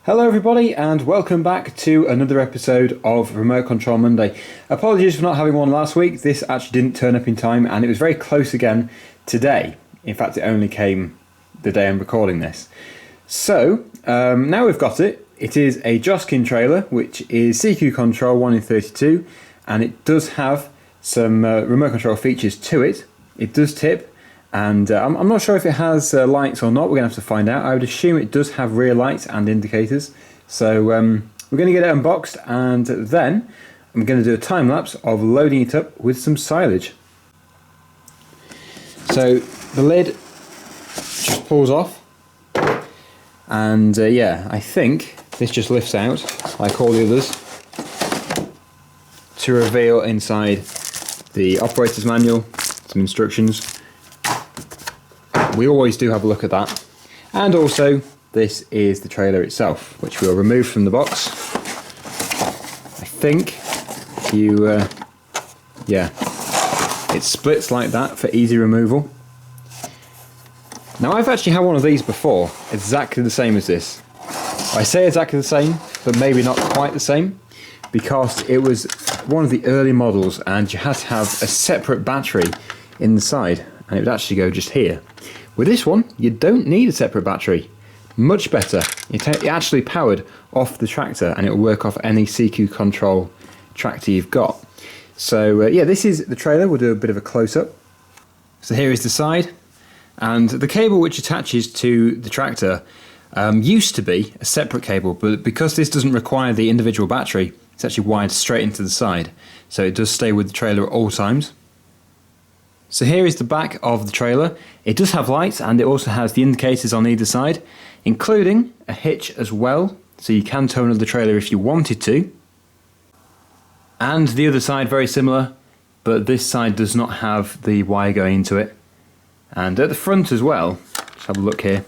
Hello everybody and welcome back to another episode of Remote Control Monday. Apologies for not having one last week. This actually didn't turn up in time and it was very close again today. In fact, it only came the day I'm recording this. So now we've got it. It is a Joskin trailer which is Siku control 1 in 32 and it does have some remote control features to it. It does tip. And I'm not sure if it has lights or not. We're going to have to find out. I would assume it does have rear lights and indicators. So we're going to get it unboxed and then I'm going to do a time lapse of loading it up with some silage. So the lid just pulls off and yeah, I think this just lifts out like all the others to reveal inside the operator's manual, some instructions. We always do have a look at that. And also, this is the trailer itself, which we'll remove from the box. I think yeah, it splits like that for easy removal. Now I've actually had one of these before, exactly the same as this. I say exactly the same, but maybe not quite the same, because it was one of the early models and you had to have a separate battery inside, and it would actually go just here. With this one, you don't need a separate battery. Much better. It actually powered off the tractor and it will work off any Siku control tractor you've got. So yeah, this is the trailer. We'll do a bit of a close-up. So here is the side. And the cable which attaches to the tractor used to be a separate cable, but because this doesn't require the individual battery, it's actually wired straight into the side. So it does stay with the trailer at all times. So here is the back of the trailer. It does have lights and it also has the indicators on either side, including a hitch as well, so you can tow another trailer if you wanted to. And the other side very similar, but this side does not have the wire going into it. And at the front as well, let's have a look here,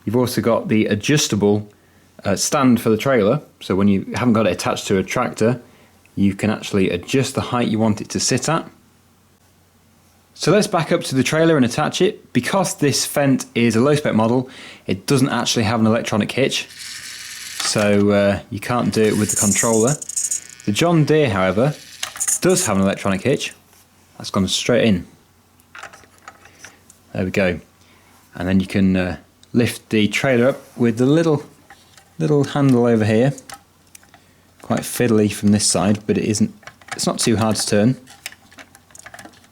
you've also got the adjustable stand for the trailer, so when you haven't got it attached to a tractor, you can actually adjust the height you want it to sit at. So let's back up to the trailer and attach it. Because this Fendt is a low spec model, it doesn't actually have an electronic hitch, so you can't do it with the controller. The John Deere, however, does have an electronic hitch. That's gone straight in. There we go. And then you can lift the trailer up with the little handle over here. Quite fiddly from this side, but it's not too hard to turn.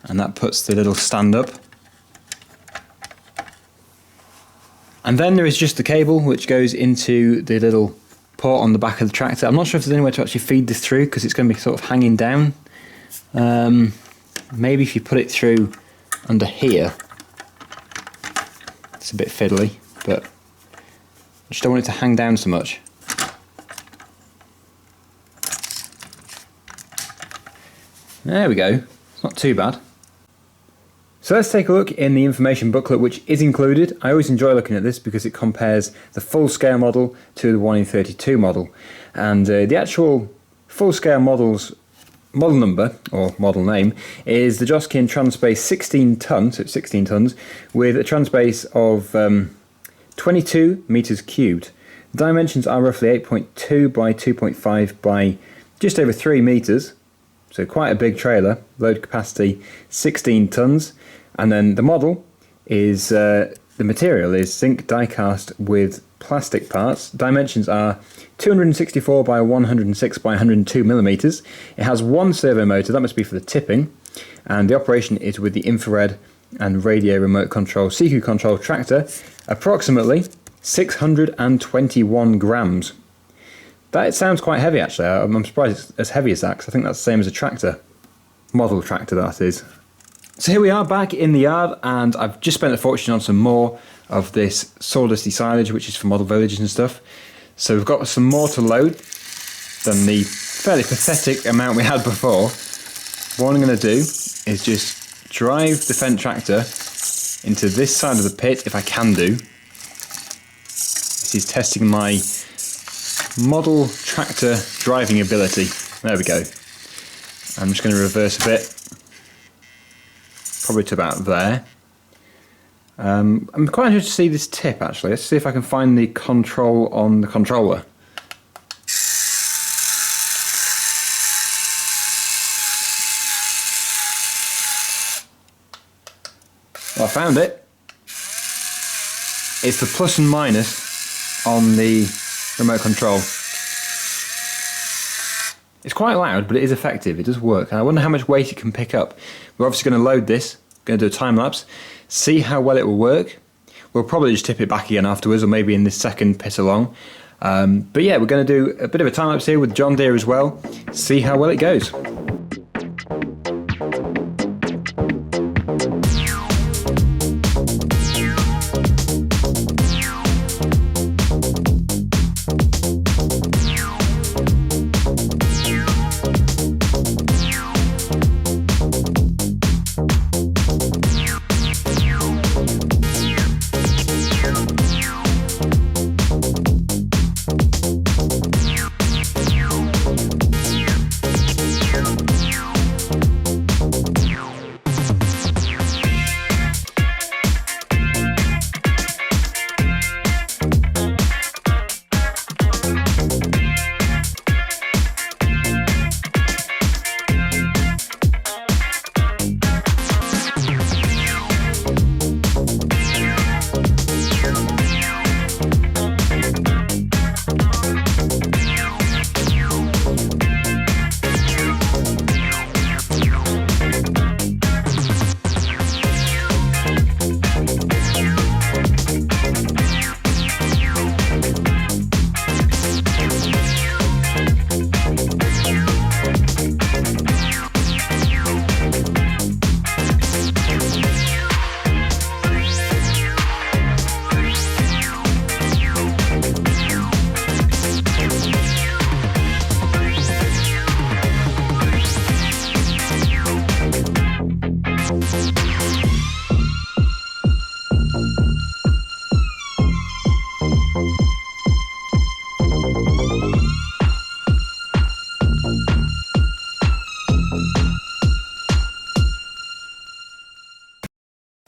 And that puts the little stand up. And then there is just the cable which goes into the little port on the back of the tractor. I'm not sure if there's anywhere to actually feed this through because it's going to be sort of hanging down. Maybe if you put it through under here. It's a bit fiddly, but I just don't want it to hang down so much. There we go. It's not too bad. So let's take a look in the information booklet which is included. I always enjoy looking at this because it compares the full scale model to the 1 in 32 model. And the actual full scale model's model number, or model name, is the Joskin Transbase 16 ton, so it's 16 tons, with a transbase of 22 meters cubed. The dimensions are roughly 8.2 by 2.5 by just over 3 meters. So quite a big trailer, load capacity 16 tons, and then the model is, the material is zinc die-cast with plastic parts. Dimensions are 264 by 106 by 102 millimeters. It has one servo motor, that must be for the tipping, and the operation is with the infrared and radio remote control Siku control tractor, approximately 621 grams. That sounds quite heavy actually. I'm surprised it's as heavy as that because I think that's the same as a tractor. Model tractor that is. So here we are back in the yard and I've just spent a fortune on some more of this sawdusty silage which is for model villages and stuff. So we've got some more to load than the fairly pathetic amount we had before. What I'm going to do is just drive the Fendt tractor into this side of the pit if I can do. This is testing my model tractor driving ability. There we go. I'm just going to reverse a bit, probably to about there, I'm quite interested to see this tip actually. Let's see if I can find the control on the controller. Well, I found it. It's the plus and minus on the remote control. It's quite loud, but it is effective. It does work. And I wonder how much weight it can pick up. We're obviously going to load this, going to do a time lapse, see how well it will work. We'll probably just tip it back again afterwards, or maybe in this second pit along. But yeah, we're going to do a bit of a time lapse here with John Deere as well, see how well it goes.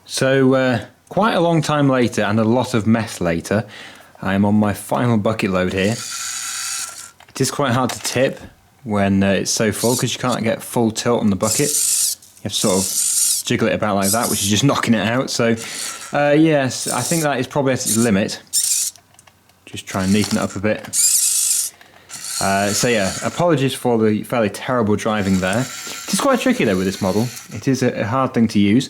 So quite a long time later and a lot of mess later, I'm on my final bucket load here. It is quite hard to tip when it's so full because you can't get full tilt on the bucket. You have to sort of jiggle it about like that, which is just knocking it out. So yes, I think that is probably at its limit. Just try and neaten it up a bit. So yeah, apologies for the fairly terrible driving there. It is quite tricky though with this model. It is a hard thing to use.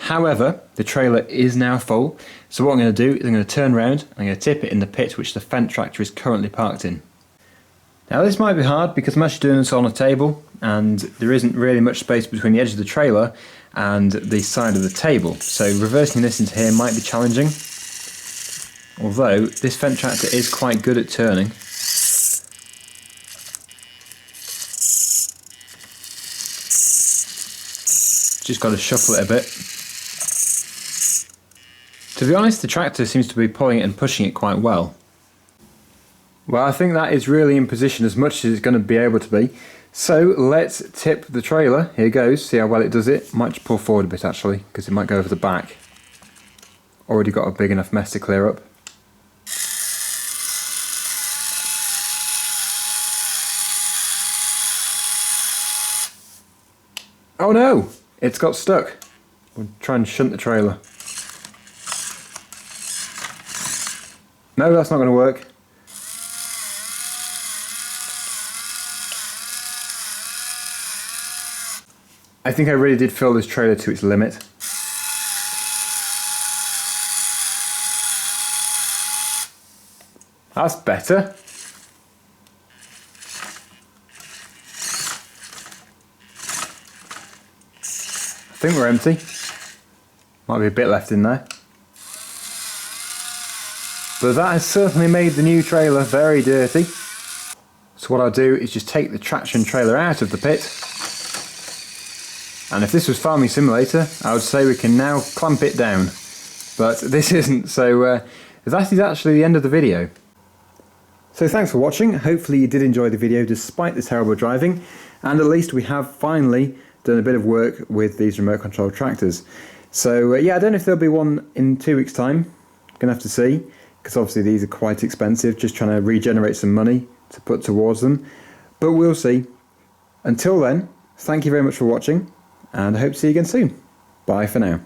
However, the trailer is now full, so what I'm going to do is I'm going to turn around and I'm going to tip it in the pit which the Fendt tractor is currently parked in. Now this might be hard because I'm actually doing this on a table and there isn't really much space between the edge of the trailer and the side of the table, so reversing this into here might be challenging. Although this Fendt tractor is quite good at turning. Just got to shuffle it a bit. To be honest, the tractor seems to be pulling it and pushing it quite well. Well, I think that is really in position as much as it's going to be able to be. So let's tip the trailer. Here goes, see how well it does it. Might just pull forward a bit actually, because it might go over the back. Already got a big enough mess to clear up. Oh no! It's got stuck. We'll try and shunt the trailer. No, that's not going to work. I think I really did fill this trailer to its limit. That's better. I think we're empty. Might be a bit left in there. But that has certainly made the new trailer very dirty. So what I'll do is just take the traction trailer out of the pit. And if this was Farming Simulator, I would say we can now clamp it down. But this isn't, so that is actually the end of the video. So thanks for watching. Hopefully you did enjoy the video despite the terrible driving. And at least we have finally done a bit of work with these remote control tractors. So yeah, I don't know if there'll be one in 2 weeks' time. Gonna have to see, because obviously these are quite expensive, just trying to regenerate some money to put towards them. But we'll see. Until then, thank you very much for watching, and I hope to see you again soon. Bye for now.